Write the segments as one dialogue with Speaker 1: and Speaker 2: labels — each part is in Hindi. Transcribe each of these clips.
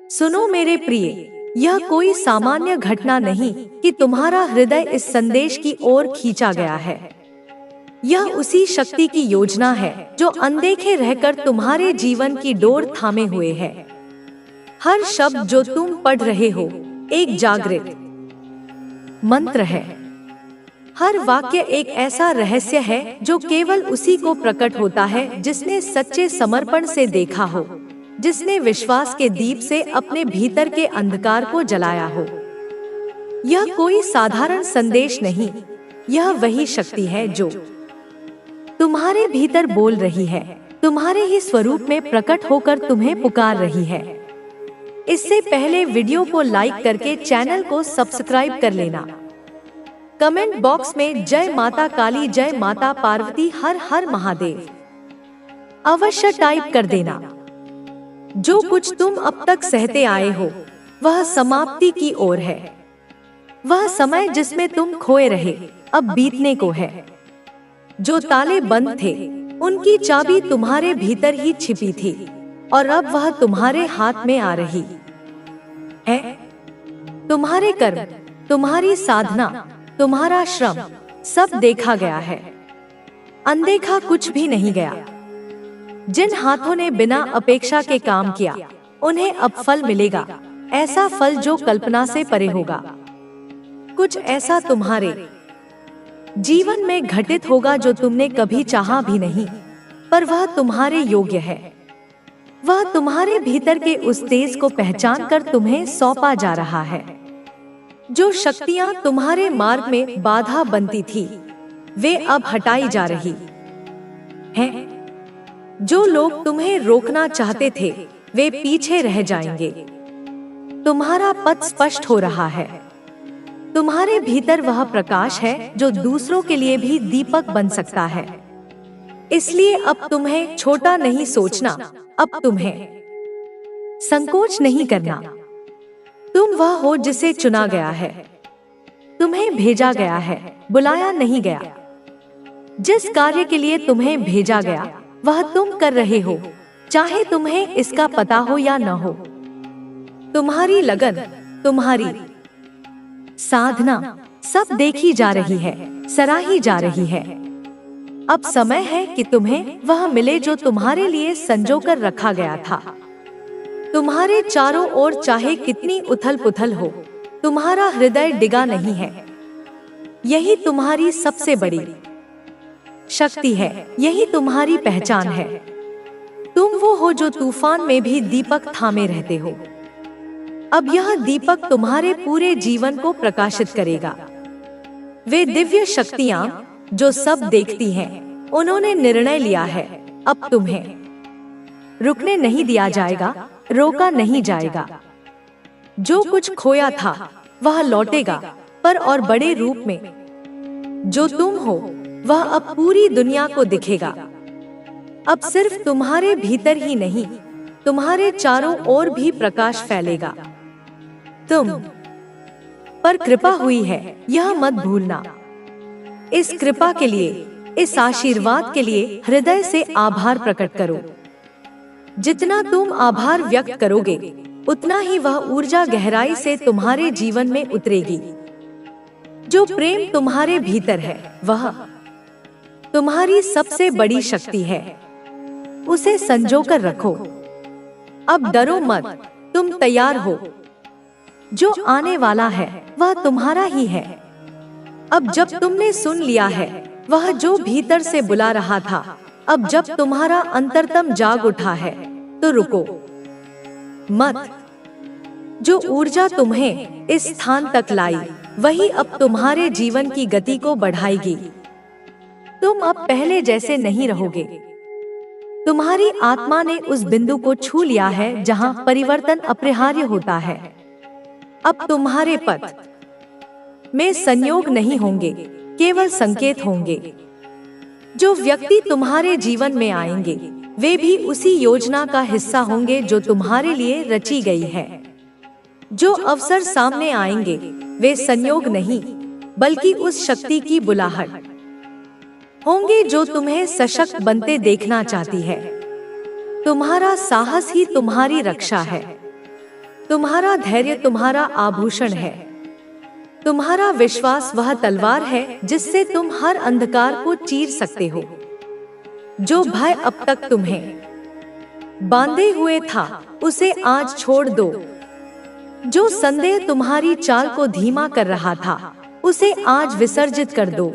Speaker 1: सुनो मेरे प्रिय, यह कोई सामान्य घटना नहीं कि तुम्हारा हृदय इस संदेश की ओर खींचा गया है। यह उसी शक्ति की योजना है जो अनदेखे रहकर तुम्हारे जीवन की डोर थामे हुए है। हर शब्द जो तुम पढ़ रहे हो एक जागृत मंत्र है। हर वाक्य एक ऐसा रहस्य है जो केवल उसी को प्रकट होता है जिसने सच्चे समर्पण से देखा हो, जिसने विश्वास के दीप से अपने भीतर के अंधकार को जलाया हो। यह कोई साधारण संदेश नहीं, यह वही शक्ति है जो तुम्हारे भीतर बोल रही है, तुम्हारे ही स्वरूप में प्रकट होकर तुम्हें पुकार रही है। इससे पहले वीडियो को लाइक करके चैनल को सब्सक्राइब कर लेना। कमेंट बॉक्स में जय माता काली, जय माता पार्वती, हर हर महादेव अवश्य टाइप कर देना। जो कुछ तुम अब तक सहते आए हो वह समाप्ति की ओर है। वह समय जिसमें तुम खोए रहे अब बीतने को है। जो ताले बंद थे उनकी चाबी तुम्हारे भीतर ही छिपी थी और अब वह तुम्हारे हाथ में आ रही है। तुम्हारे कर्म, तुम्हारी साधना, तुम्हारा श्रम सब देखा गया है। अनदेखा कुछ भी नहीं गया। जिन हाथों ने बिना अपेक्षा के काम किया उन्हें अब फल मिलेगा, ऐसा फल जो कल्पना से परे होगा। कुछ ऐसा तुम्हारे जीवन में घटित होगा जो तुमने कभी चाहा भी नहीं, पर वह तुम्हारे योग्य है। वह तुम्हारे भीतर के उस तेज को पहचान कर तुम्हें सौंपा जा रहा है। जो शक्तियां तुम्हारे मार्ग में बाधा बनती थी वे अब हटाई जा रही हैं। जो लोग तुम्हें रोकना चाहते थे वे पीछे रह जाएंगे। तुम्हारा पथ स्पष्ट हो रहा है। तुम्हारे भीतर वह प्रकाश है जो दूसरों के लिए भी दीपक बन सकता है। इसलिए अब तुम्हें छोटा नहीं सोचना, अब तुम्हें संकोच नहीं करना। तुम वह हो जिसे चुना गया है, तुम्हें भेजा गया है, बुलाया नहीं गया। जिस कार्य के लिए तुम्हें भेजा गया वह तुम कर रहे हो, चाहे तुम्हें इसका पता हो या न हो। तुम्हारी लगन, तुम्हारी साधना सब देखी जा रही है, सराही जा रही है। अब समय है कि तुम्हें वह मिले जो तुम्हारे लिए संजो कर रखा गया था। तुम्हारे चारों ओर चाहे कितनी उथल पुथल हो, तुम्हारा हृदय डिगा नहीं है। यही तुम्हारी सबसे बड़ी शक्ति है, यही तुम्हारी पहचान है। तुम वो हो जो तूफान में भी दीपक थामे रहते हो। अब यह दीपक तुम्हारे पूरे जीवन को प्रकाशित करेगा। वे दिव्य शक्तियां जो सब देखती हैं, उन्होंने निर्णय लिया है अब तुम्हें रुकने नहीं दिया जाएगा, रोका नहीं जाएगा। जो कुछ खोया था वह लौटेगा, पर और बड़े रूप में। जो तुम हो वह अब पूरी दुनिया को दिखेगा। अब सिर्फ तुम्हारे भीतर ही नहीं, तुम्हारे चारों ओर भी प्रकाश फैलेगा। तुम पर कृपा हुई है, यह मत भूलना। इस कृपा के लिए, इस आशीर्वाद के लिए हृदय से आभार प्रकट करो। जितना तुम आभार व्यक्त करोगे उतना ही वह ऊर्जा गहराई से तुम्हारे जीवन में उतरेगी। जो प्रेम तुम्हारे भीतर है वह तुम्हारी सबसे बड़ी शक्ति है। उसे संजो कर रखो। अब डरो मत, तुम तैयार हो। जो आने वाला है वह तुम्हारा ही है। अब जब तुमने सुन लिया है वह जो भीतर से बुला रहा था, अब जब तुम्हारा अंतरतम जाग उठा है तो रुको मत। जो ऊर्जा तुम्हें इस स्थान तक लाई वही अब तुम्हारे जीवन की गति को बढ़ाएगी। तुम अब पहले जैसे नहीं रहोगे। तुम्हारी आत्मा ने उस बिंदु को छू लिया है जहां परिवर्तन अपरिहार्य होता है। अब तुम्हारे पथ में संयोग नहीं होंगे, केवल संकेत होंगे। जो व्यक्ति तुम्हारे जीवन में आएंगे वे भी उसी योजना का हिस्सा होंगे जो तुम्हारे लिए रची गई है। जो अवसर सामने आएंगे वे संयोग नहीं बल्कि उस शक्ति की बुलाहट होंगे जो तुम्हें सशक्त बनते देखना चाहती है। तुम्हारा साहस ही तुम्हारी रक्षा है। तुम्हारा धैर्य तुम्हारा आभूषण है। तुम्हारा विश्वास वह तलवार है जिससे तुम हर अंधकार को चीर सकते हो। जो भय अब तक तुम्हें बांधे हुए था, उसे आज छोड़ दो। जो संदेह तुम्हारी चाल को धीमा कर रहा था, उसे आज विसर्जित कर दो।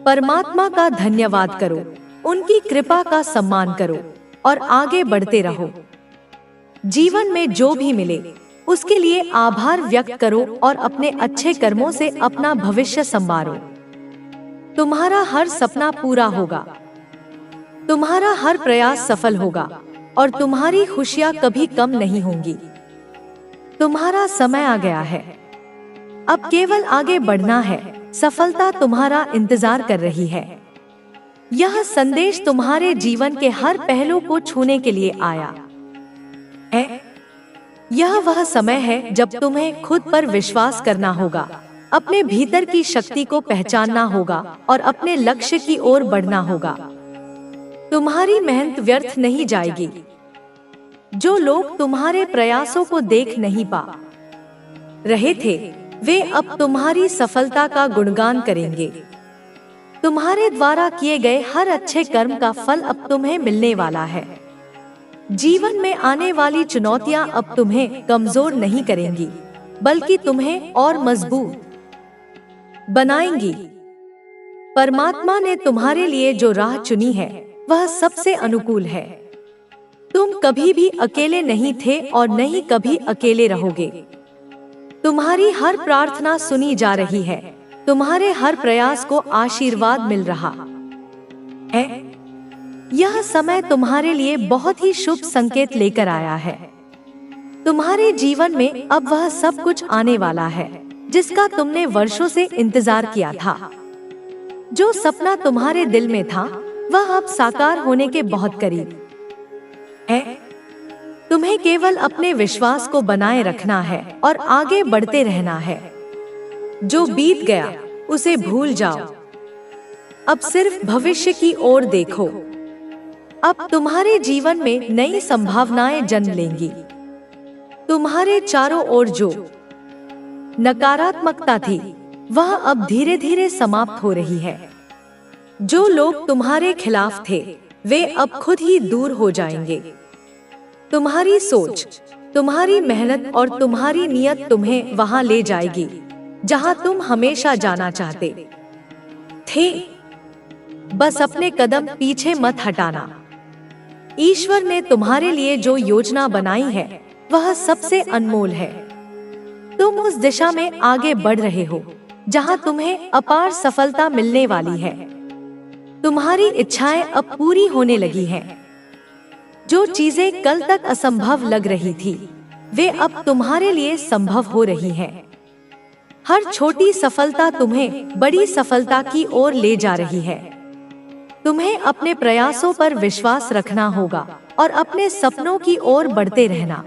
Speaker 1: परमात्मा का धन्यवाद करो, उनकी कृपा का सम्मान करो और आगे बढ़ते रहो। जीवन में जो भी मिले उसके लिए आभार व्यक्त करो और अपने अच्छे कर्मों से अपना भविष्य संवारो। तुम्हारा हर सपना पूरा होगा, तुम्हारा हर प्रयास सफल होगा और तुम्हारी खुशियां कभी कम नहीं होंगी। तुम्हारा समय आ गया है, अब केवल आगे बढ़ना है। सफलता तुम्हारा इंतजार कर रही है। यह संदेश तुम्हारे जीवन के हर पहलू को छूने के लिए आया है। यह वह समय है जब तुम्हें खुद पर विश्वास करना होगा, अपने भीतर की शक्ति को पहचानना होगा और अपने लक्ष्य की ओर बढ़ना होगा। तुम्हारी मेहनत व्यर्थ नहीं जाएगी। जो लोग तुम्हारे प्रयासों को देख नहीं पा रहे थे, वे अब तुम्हारी सफलता का गुणगान करेंगे। तुम्हारे द्वारा किए गए हर अच्छे कर्म का फल अब तुम्हें मिलने वाला है। जीवन में आने वाली चुनौतियां अब तुम्हें कमजोर नहीं करेंगी, बल्कि तुम्हें और मजबूत बनाएंगी। परमात्मा ने तुम्हारे लिए जो राह चुनी है, वह सबसे अनुकूल है। तुम कभी भी अकेले नहीं थे और न ही कभी अकेले रहोगे। तुम्हारी हर प्रार्थना सुनी जा रही है, तुम्हारे हर प्रयास को आशीर्वाद मिल रहा है। यह समय तुम्हारे लिए बहुत ही शुभ संकेत लेकर आया है। तुम्हारे जीवन में अब वह सब कुछ आने वाला है जिसका तुमने वर्षों से इंतजार किया था। जो सपना तुम्हारे दिल में था, वह अब साकार होने के बहुत करीब है। तुम्हें केवल अपने विश्वास को बनाए रखना है और आगे बढ़ते रहना है। जो बीत गया उसे भूल जाओ, अब सिर्फ भविष्य की ओर देखो। अब तुम्हारे जीवन में नई संभावनाएं जन्म लेंगी। तुम्हारे चारों ओर जो नकारात्मकता थी, वह अब धीरे धीरे समाप्त हो रही है। जो लोग तुम्हारे खिलाफ थे, वे अब खुद ही दूर हो जाएंगे। तुम्हारी सोच, तुम्हारी मेहनत और तुम्हारी नियत तुम्हें वहां ले जाएगी जहां तुम हमेशा जाना चाहते थे। बस अपने कदम पीछे मत हटाना। ईश्वर ने तुम्हारे लिए जो योजना बनाई है, वह सबसे अनमोल है। तुम उस दिशा में आगे बढ़ रहे हो जहां तुम्हें अपार सफलता मिलने वाली है। तुम्हारी इच्छाएं अब पूरी होने लगी हैं। जो चीजें कल तक असंभव लग रही थी, वे अब तुम्हारे लिए संभव हो रही हैं। हर छोटी सफलता तुम्हें बड़ी सफलता की ओर ले जा रही है। तुम्हें अपने प्रयासों पर विश्वास रखना होगा और अपने सपनों की ओर बढ़ते रहना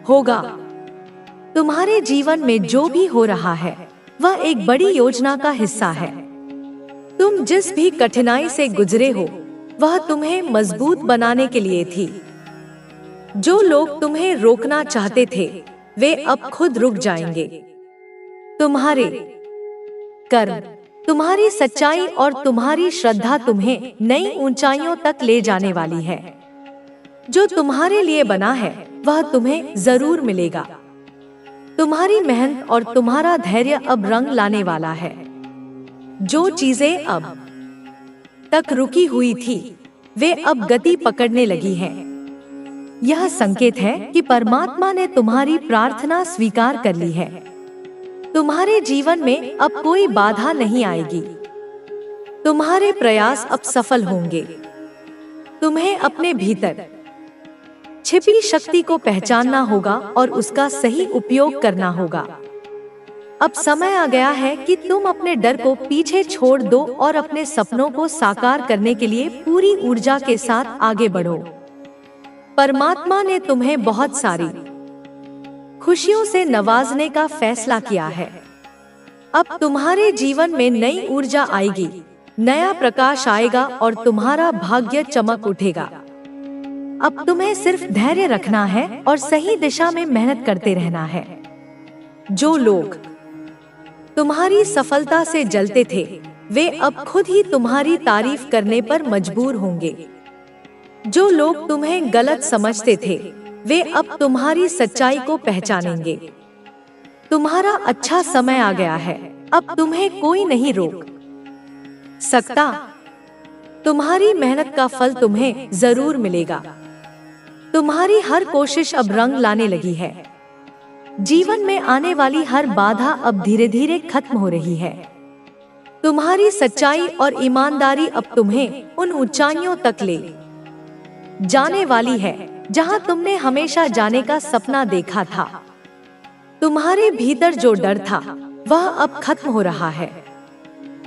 Speaker 1: होगा। तुम्हारे जीवन में जो भी हो रहा है, वह एक बड़ी योजना का हिस्सा है। तुम जिस भी कठिनाई से गुजरे हो, वह तुम्हें मजबूत बनाने के लिए थी। जो लोग तुम्हें रोकना चाहते थे, वे अब खुद रुक जाएंगे। तुम्हारे कर्म, तुम्हारी सच्चाई और तुम्हारी श्रद्धा तुम्हें नई ऊंचाइयों तक ले जाने वाली है। जो तुम्हारे लिए बना है, वह तुम्हें जरूर मिलेगा। तुम्हारी मेहनत और तुम्हारा धैर्य अब रंग लाने वाला है। जो चीजें अब तक रुकी हुई थी, वे अब गति पकड़ने लगी हैं। यह संकेत है कि परमात्मा ने तुम्हारी प्रार्थना स्वीकार कर ली है। तुम्हारे जीवन में अब कोई बाधा नहीं आएगी। तुम्हारे प्रयास अब सफल होंगे। तुम्हें अपने भीतर छिपी शक्ति को पहचानना होगा और उसका सही उपयोग करना होगा। अब समय आ गया है कि तुम अपने डर को पीछे छोड़ दो और अपने सपनों को साकार करने के लिए पूरी ऊर्जा के साथ आगे बढ़ो। परमात्मा ने तुम्हें बहुत सारी खुशियों से नवाजने का फैसला किया है। अब तुम्हारे जीवन में नई ऊर्जा आएगी, नया प्रकाश आएगा और तुम्हारा भाग्य चमक उठेगा। अब तुम्हें सिर्फ धैर्य रखना है और सही दिशा में मेहनत करते रहना है। जो लोग तुम्हारी सफलता से जलते थे, वे अब खुद ही तुम्हारी तारीफ करने पर मजबूर होंगे। जो लोग तुम्हें गलत समझते थे, वे अब तुम्हारी सच्चाई को पहचानेंगे। तुम्हारा अच्छा समय आ गया है, अब तुम्हें कोई नहीं रोक सकता। तुम्हारी मेहनत का फल तुम्हें जरूर मिलेगा। तुम्हारी हर कोशिश अब रंग लाने लगी है। जीवन में आने वाली हर बाधा अब धीरे धीरे खत्म हो रही है। तुम्हारी सच्चाई और ईमानदारी अब तुम्हें उन ऊंचाइयों तक ले जाने वाली है जहां तुमने हमेशा जाने का सपना देखा था। तुम्हारे भीतर जो डर था, वह अब खत्म हो रहा है।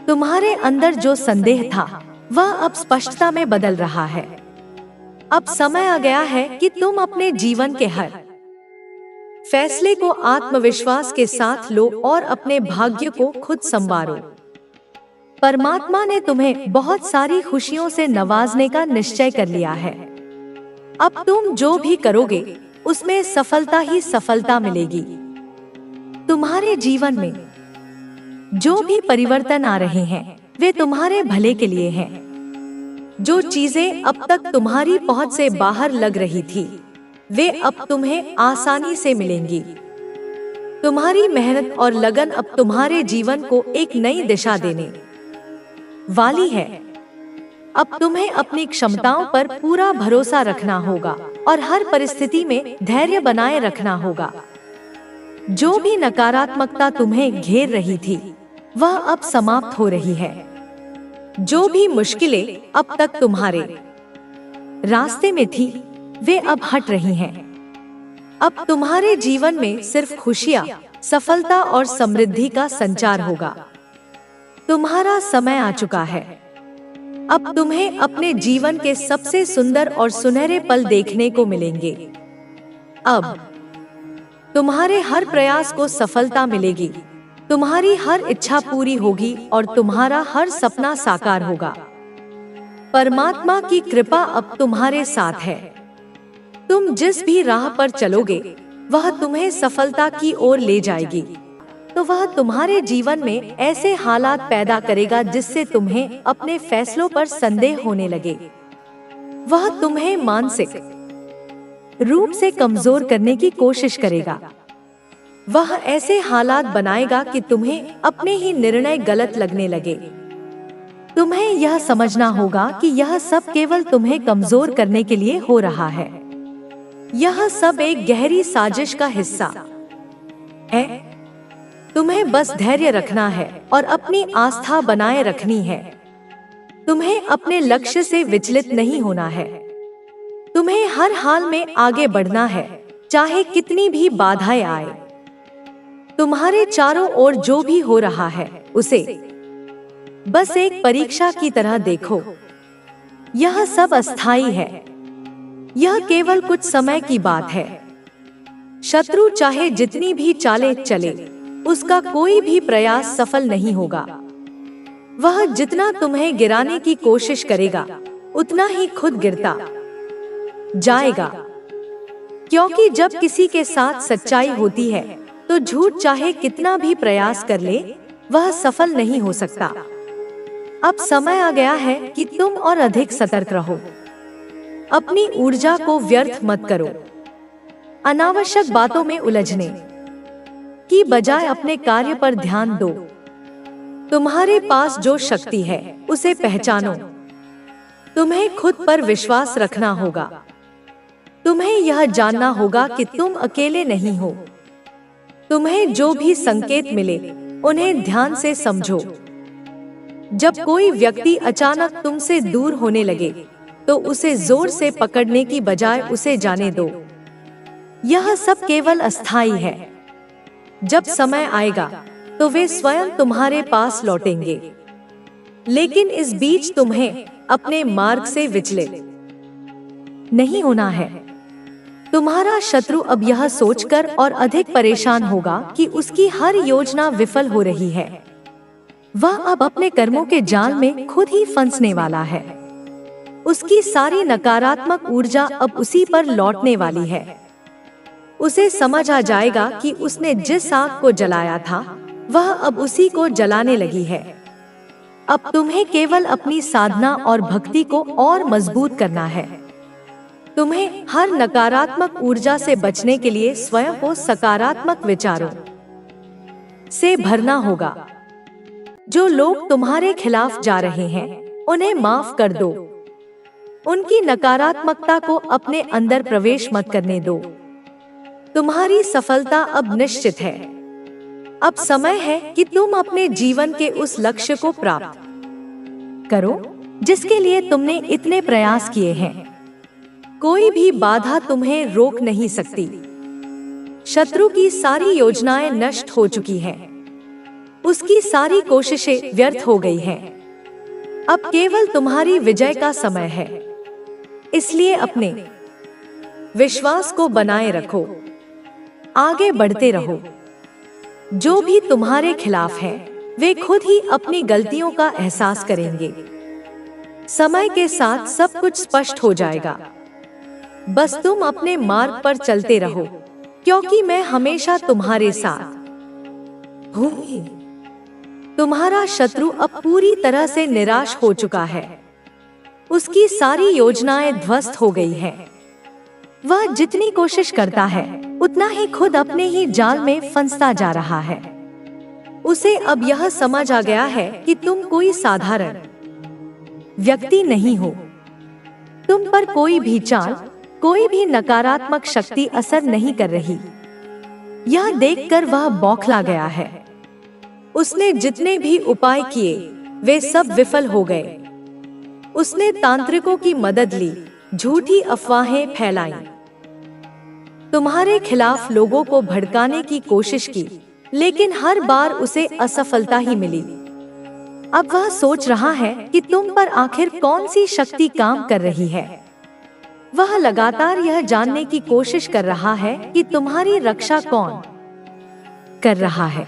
Speaker 1: तुम्हारे अंदर जो संदेह था, वह अब स्पष्टता में बदल रहा है। अब समय आ गया है कि तुम अपने जीवन के हर फैसले को आत्मविश्वास के साथ लो और अपने भाग्य को खुद संवारो। परमात्मा ने तुम्हें बहुत सारी खुशियों से नवाजने का निश्चय कर लिया है। अब तुम जो भी करोगे, उसमें सफलता ही सफलता मिलेगी। तुम्हारे जीवन में जो भी परिवर्तन आ रहे हैं, वे तुम्हारे भले के लिए हैं। जो चीजें अब तक तुम्हारी पहुंच से बाहर लग रही थी, वे अब तुम्हें आसानी से मिलेंगी। तुम्हारी मेहनत और लगन अब तुम्हारे जीवन को एक नई दिशा देने वाली है। अब तुम्हें अपनी क्षमताओं पर पूरा भरोसा रखना होगा और हर परिस्थिति में धैर्य बनाए रखना होगा। जो भी नकारात्मकता तुम्हें घेर रही थी, वह अब समाप्त हो रही है। जो भी मुश्किलें अब तक तुम्हारे रास्ते में थी, वे अब हट रही हैं। अब तुम्हारे जीवन में सिर्फ खुशियां, सफलता और समृद्धि का संचार होगा। तुम्हारा समय आ चुका है। अब तुम्हें अपने जीवन के सबसे सुंदर और सुनहरे पल देखने को मिलेंगे। अब तुम्हारे हर प्रयास को सफलता मिलेगी। तुम्हारी हर इच्छा पूरी होगी और तुम्हारा हर सपना साकार होगा। परमात्मा की कृपा अब तुम्हारे साथ है। तुम जिस भी राह पर चलोगे, वह तुम्हें सफलता की ओर ले जाएगी। तो वह तुम्हारे जीवन में ऐसे हालात पैदा करेगा जिससे तुम्हें अपने फैसलों पर संदेह होने लगे। वह तुम्हें मानसिक रूप से कमजोर करने की कोशिश करेगा। वह ऐसे हालात बनाएगा कि तुम्हें अपने ही निर्णय गलत लगने लगे। तुम्हें यह समझना होगा कि यह सब केवल तुम्हें कमजोर करने के लिए हो रहा है। यह सब एक गहरी साजिश का हिस्सा है। तुम्हें बस धैर्य रखना है और अपनी आस्था बनाए रखनी है। तुम्हें अपने लक्ष्य से विचलित नहीं होना है। तुम्हें हर हाल में आगे बढ़ना है, चाहे कितनी भी बाधाएं आए। तुम्हारे चारों ओर जो भी हो रहा है, उसे बस एक परीक्षा की तरह देखो। यह सब अस्थायी है। यह केवल कुछ समय की बात है। शत्रु चाहे जितनी भी चालें चले, उसका कोई भी प्रयास सफल नहीं होगा। वह जितना तुम्हें गिराने की कोशिश करेगा, उतना ही खुद गिरता जाएगा। क्योंकि जब किसी के साथ सच्चाई होती है, तो झूठ चाहे कितना भी प्रयास कर ले, वह सफल नहीं हो सकता। अब समय आ गया है कि तुम और अधिक सतर्क रहो। अपनी ऊर्जा को व्यर्थ मत करो। अनावश्यक बातों में उलझने की बजाय अपने कार्य पर ध्यान दो। तुम्हारे पास जो शक्ति है, उसे पहचानो। तुम्हें खुद पर विश्वास रखना होगा। तुम्हें यह जानना होगा कि तुम अकेले नहीं हो। तुम्हें जो भी संकेत मिले, उन्हें ध्यान से समझो। जब कोई व्यक्ति अचानक तुमसे दूर होने लगे, तो उसे जोर से पकड़ने की बजाय उसे जाने दो। यह सब केवल अस्थायी है। जब समय आएगा, तो वे स्वयं तुम्हारे पास लौटेंगे। लेकिन इस बीच तुम्हें अपने मार्ग से विचलित नहीं होना है। तुम्हारा शत्रु अब यह सोचकर और अधिक परेशान होगा कि उसकी हर योजना विफल हो रही है। वह अब अपने कर्मों के जाल में खुद ही फंसने वाला है। उसकी सारी नकारात्मक ऊर्जा अब उसी पर लौटने वाली है। उसे समझ आ जाएगा कि उसने जिस आग को जलाया था वह अब उसी को जलाने लगी है। अब तुम्हें केवल अपनी साधना और भक्ति को और मजबूत करना है। तुम्हें हर नकारात्मक ऊर्जा से बचने के लिए स्वयं को सकारात्मक विचारों से भरना होगा। जो लोग तुम्हारे खिलाफ जा रहे हैं उन्हें माफ कर दो। उनकी नकारात्मकता को अपने अंदर प्रवेश मत करने दो। तुम्हारी सफलता अब निश्चित है। अब समय है कि तुम अपने जीवन के उस लक्ष्य को प्राप्त करो जिसके लिए तुमने इतने प्रयास किए हैं। कोई भी बाधा तुम्हें रोक नहीं सकती। शत्रु की सारी योजनाएं नष्ट हो चुकी हैं। उसकी सारी कोशिशें व्यर्थ हो गई हैं। अब केवल तुम्हारी विजय का समय है। इसलिए अपने विश्वास को बनाए रखो। आगे बढ़ते रहो। जो भी तुम्हारे खिलाफ हैं, वे खुद ही अपनी गलतियों का एहसास करेंगे। समय के साथ सब कुछ स्पष्ट हो जाएगा। बस तुम अपने मार्ग पर चलते रहो, क्योंकि मैं हमेशा तुम्हारे साथ हूँ। तुम्हारा शत्रु अब पूरी तरह से निराश हो चुका है। उसकी सारी योजनाएं ध्वस्त हो गई हैं। वह जितनी कोशिश करता है उतना ही खुद अपने ही जाल में फंसता जा रहा है। उसे अब यह समझ आ गया है कि तुम कोई साधारण व्यक्ति नहीं हो। तुम पर कोई भी चाल, कोई भी नकारात्मक शक्ति असर नहीं कर रही। यह देखकर वह बौखला गया है। उसने जितने भी उपाय किए वे सब विफल हो गए। उसने तांत्रिकों की मदद ली, झूठी अफवाहें फैलाई, तुम्हारे खिलाफ लोगों को भड़काने की कोशिश की, लेकिन हर बार उसे असफलता ही मिली। अब वह सोच रहा है कि तुम पर आखिर कौन सी शक्ति काम कर रही है। वह लगातार यह जानने की कोशिश कर रहा है कि तुम्हारी रक्षा कौन कर रहा है।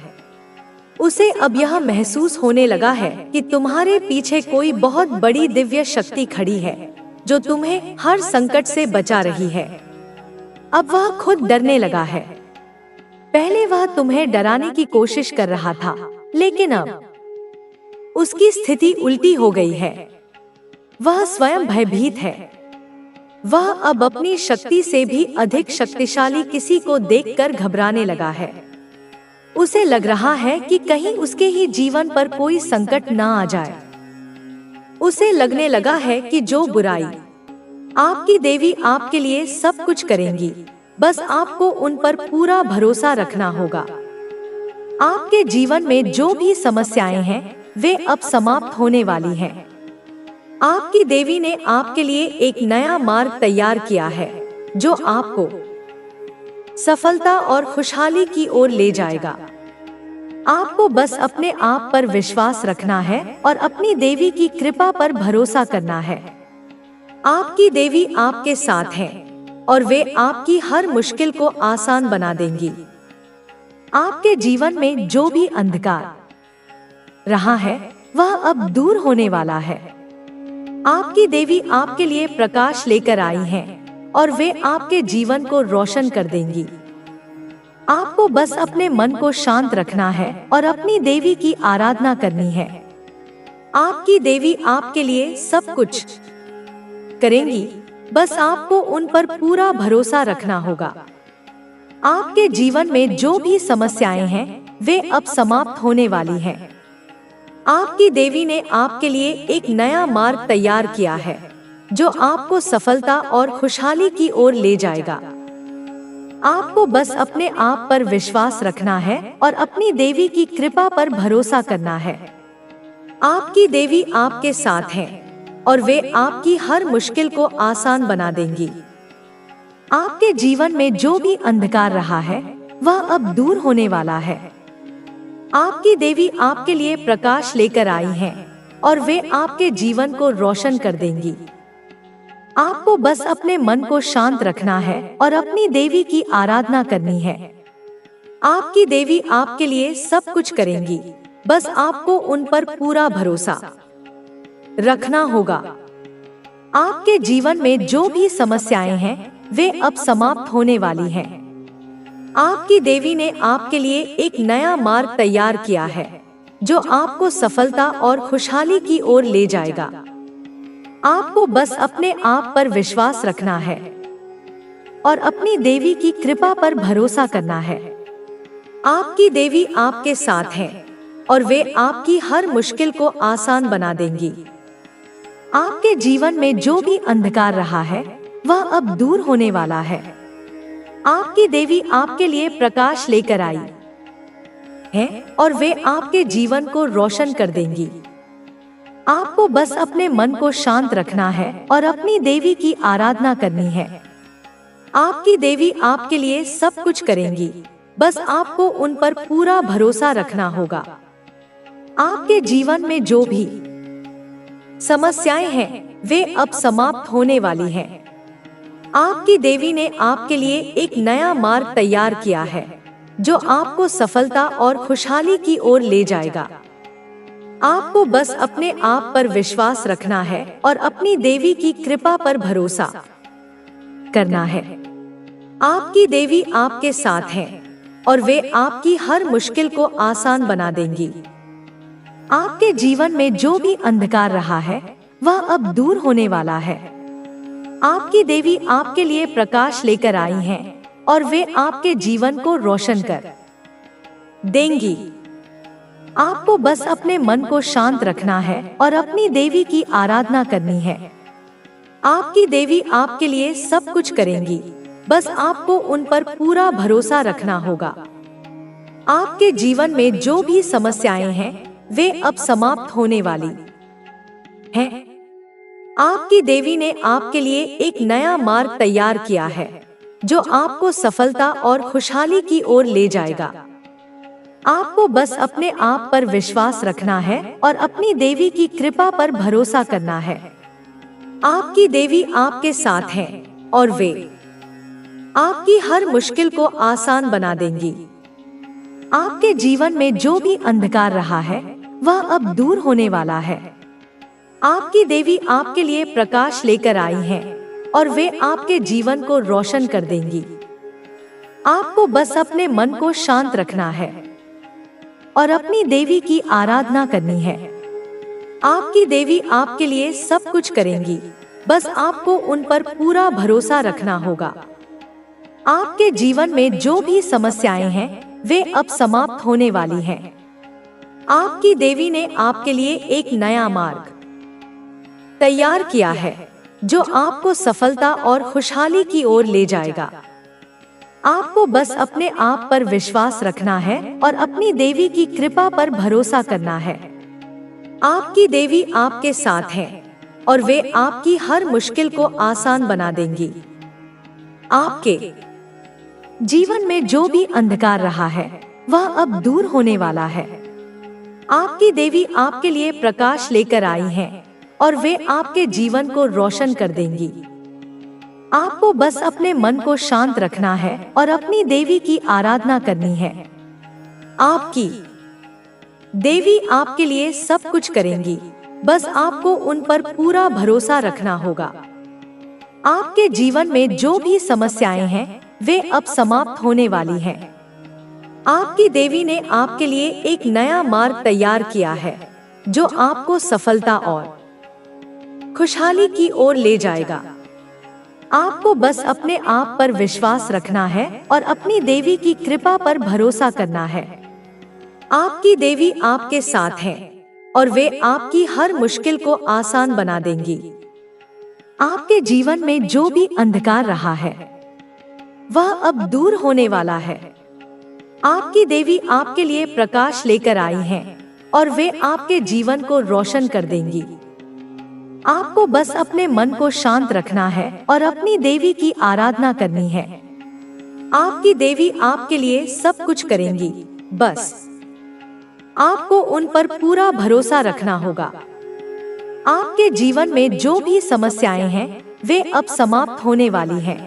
Speaker 1: उसे अब यह महसूस होने लगा है कि तुम्हारे पीछे कोई बहुत बड़ी दिव्य शक्ति खड़ी है जो तुम्हें हर संकट से बचा रही है। अब वह खुद डरने लगा है। पहले वह तुम्हें डराने की कोशिश कर रहा था, लेकिन अब उसकी स्थिति उल्टी हो गई है। वह स्वयं भयभीत है। वह अब अपनी शक्ति से भी अधिक शक्तिशाली किसी को देखकर घबराने लगा है। उसे लग रहा है कि कहीं उसके ही जीवन पर कोई संकट ना आ जाए। उसे लगने लगा है कि जो बुराई आपकी देवी आपके लिए सब कुछ करेंगी, बस आपको उन पर पूरा भरोसा रखना होगा। आपके जीवन में जो भी समस्याएं हैं वे अब समाप्त होने वाली हैं। आपकी देवी ने आपके लिए एक नया मार्ग तैयार किया है जो आपको सफलता और खुशहाली की ओर ले जाएगा। आपको बस अपने आप पर विश्वास रखना है और अपनी देवी की कृपा पर भरोसा करना है। आपकी देवी आपके साथ है और वे आपकी हर मुश्किल को आसान बना देंगी। आपके जीवन में जो भी अंधकार रहा है वह अब दूर होने वाला है। आपकी देवी आपके लिए प्रकाश लेकर आई हैं और वे आपके जीवन को रोशन कर देंगी। आपको बस अपने मन को शांत रखना है और अपनी देवी की आराधना करनी है। आपकी देवी आपके लिए सब कुछ करेंगी, बस आपको उन पर पूरा भरोसा रखना होगा। आपके जीवन में जो भी समस्याएं हैं वे अब समाप्त होने वाली हैं। आपकी देवी ने आपके लिए एक नया मार्ग तैयार किया है जो आपको सफलता और खुशहाली की ओर ले जाएगा। आपको बस अपने आप पर विश्वास रखना है और अपनी देवी की कृपा पर भरोसा करना है। आपकी देवी आपके साथ है और वे आपकी हर मुश्किल को आसान बना देंगी। आपके जीवन में जो भी अंधकार रहा है वह अब दूर होने वाला है। आपकी देवी आपके लिए प्रकाश लेकर आई हैं और वे आपके जीवन को रोशन कर देंगी। आपको बस अपने मन को शांत रखना है और अपनी देवी की आराधना करनी है। आपकी देवी आपके लिए सब कुछ करेंगी, बस आपको उन पर पूरा भरोसा रखना होगा। आपके जीवन में जो भी समस्याएं हैं वे अब समाप्त होने वाली हैं। आपकी देवी ने आपके लिए एक नया मार्ग तैयार किया है जो आपको सफलता और खुशहाली की ओर ले जाएगा। आपको बस अपने आप पर विश्वास रखना है और अपनी देवी की कृपा पर भरोसा करना है। आपकी देवी आपके साथ है और वे आपकी हर मुश्किल को आसान बना देंगी। आपके जीवन में जो भी अंधकार रहा है वह अब दूर होने वाला है। आपकी देवी आपके लिए प्रकाश लेकर आई है और वे आपके जीवन को रोशन कर देंगी। आपको बस अपने मन को शांत रखना है और अपनी देवी की आराधना करनी है। आपकी देवी आपके लिए सब कुछ करेंगी, बस आपको उन पर पूरा भरोसा रखना होगा। आपके जीवन में जो भी समस्याएं हैं वे अब समाप्त होने वाली हैं। आपकी देवी ने आपके लिए एक नया मार्ग तैयार किया है जो आपको सफलता और खुशहाली की ओर ले जाएगा। आपको बस अपने आप पर विश्वास रखना है और अपनी देवी की कृपा पर भरोसा करना है। आपकी देवी आपके साथ है और वे आपकी हर मुश्किल को आसान बना देंगी। आपके जीवन में जो भी अंधकार रहा है वह अब दूर होने वाला है। आपकी देवी आपके लिए प्रकाश लेकर आई हैं और वे आपके जीवन को रोशन कर देंगी। आपको बस अपने मन को शांत रखना है और अपनी देवी की आराधना करनी है। आपकी देवी आपके लिए सब कुछ करेंगी, बस आपको उन पर पूरा भरोसा रखना होगा। आपके जीवन में जो भी समस्याएं हैं वे अब समाप्त होने वाली हैं। आपकी देवी ने आपके लिए एक नया मार्ग तैयार किया है जो आपको सफलता और खुशहाली की ओर ले जाएगा। आपको बस अपने आप पर विश्वास रखना है और अपनी देवी की कृपा पर भरोसा करना है। आपकी देवी आपके साथ है और वे आपकी हर मुश्किल को आसान बना देंगी। आपके जीवन में जो भी अंधकार रहा है वह अब दूर होने वाला है। आपकी देवी आपके लिए प्रकाश लेकर आई हैं और वे आपके जीवन को रोशन कर देंगी। आपको बस अपने मन को शांत रखना है और अपनी देवी की आराधना करनी है। आपकी देवी आपके लिए सब कुछ करेंगी, बस आपको उन पर पूरा भरोसा रखना होगा। आपके जीवन में जो भी समस्याएं हैं वे अब समाप्त होने वाली हैं। आपकी देवी ने आपके लिए एक नया मार्ग तैयार किया है जो आपको सफलता और खुशहाली की ओर ले जाएगा। आपको बस अपने आप पर विश्वास रखना है और अपनी देवी की कृपा पर भरोसा करना है। आपकी देवी आपके साथ है और वे आपकी हर मुश्किल को आसान बना देंगी। आपके जीवन में जो भी अंधकार रहा है वह अब दूर होने वाला है। आपकी देवी आपके लिए प्रकाश लेकर आई हैं और वे आपके जीवन को रोशन कर देंगी। आपको बस अपने मन को शांत रखना है और अपनी देवी की आराधना करनी है। आपकी देवी आपके लिए सब कुछ करेंगी, बस आपको उन पर पूरा भरोसा रखना होगा। आपके जीवन में जो भी समस्याएं हैं वे अब समाप्त होने वाली हैं। आपकी देवी ने आपके लिए एक नया मार्ग तैयार किया है जो आपको सफलता और खुशहाली की ओर ले जाएगा। आपको बस अपने आप पर विश्वास रखना है और अपनी देवी की कृपा पर भरोसा करना है। आपकी देवी आपके साथ है और वे आपकी हर मुश्किल को आसान बना देंगी। आपके जीवन में जो भी अंधकार रहा है वह अब दूर होने वाला है। आपकी देवी आपके लिए प्रकाश लेकर आई हैं और वे आपके जीवन को रोशन कर देंगी। आपको बस अपने मन को शांत रखना है और अपनी देवी की आराधना करनी है। आपकी देवी आपके लिए सब कुछ करेंगी, बस आपको उन पर पूरा भरोसा रखना होगा। आपके जीवन में जो भी समस्याएं हैं वे अब समाप्त होने वाली हैं।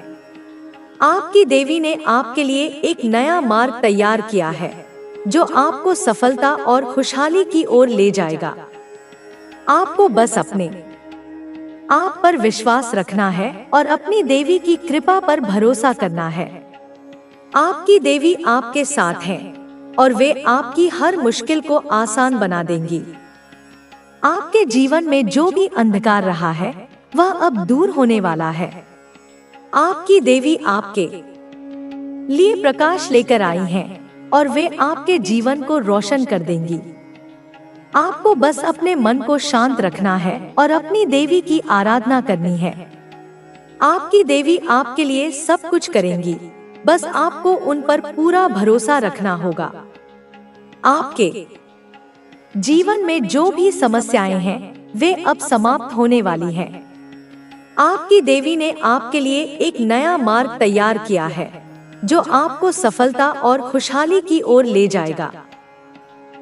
Speaker 1: आपकी देवी ने आपके लिए एक नया मार्ग तैयार किया है जो आपको सफलता और खुशहाली की ओर ले जाएगा। आपको बस अपने आप पर विश्वास रखना है और अपनी देवी की कृपा पर भरोसा करना है। आपकी देवी आपके साथ है और वे आपकी हर मुश्किल को आसान बना देंगी। आपके जीवन में जो भी अंधकार रहा है वह अब दूर होने वाला है। आपकी देवी आपके लिए प्रकाश लेकर आई हैं और वे आपके जीवन को रोशन कर देंगी। आपको बस अपने मन को शांत रखना है और अपनी देवी की आराधना करनी है। आपकी देवी आपके लिए सब कुछ करेंगी, बस आपको उन पर पूरा भरोसा रखना होगा। आपके जीवन में जो भी समस्याएं हैं वे अब समाप्त होने वाली हैं। आपकी देवी ने आपके लिए एक नया मार्ग तैयार किया है जो आपको सफलता और खुशहाली की ओर ले जाएगा।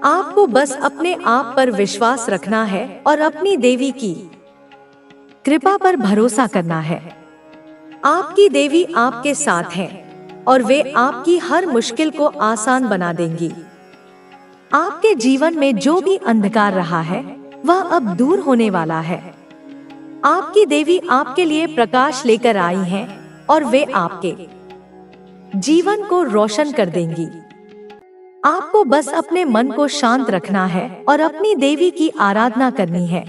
Speaker 1: आपको बस अपने आप पर विश्वास रखना है और अपनी देवी की कृपा पर भरोसा करना है। आपकी देवी आपके साथ है और वे आपकी हर मुश्किल को आसान बना देंगी। आपके जीवन में जो भी अंधकार रहा है वह अब दूर होने वाला है। आपकी देवी आपके लिए प्रकाश लेकर आई हैं और वे आपके जीवन को रोशन कर देंगी। आपको बस अपने मन को शांत रखना है और अपनी देवी की आराधना करनी है।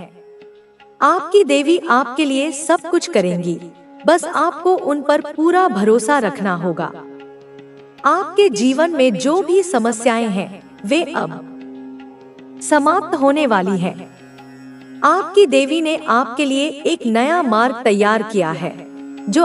Speaker 1: आपकी देवी आपके लिए सब कुछ करेंगी, बस आपको उन पर पूरा भरोसा रखना होगा। आपके जीवन में जो भी समस्याएं हैं वे अब समाप्त होने वाली हैं। आपकी देवी ने आपके लिए एक नया मार्ग तैयार किया है जो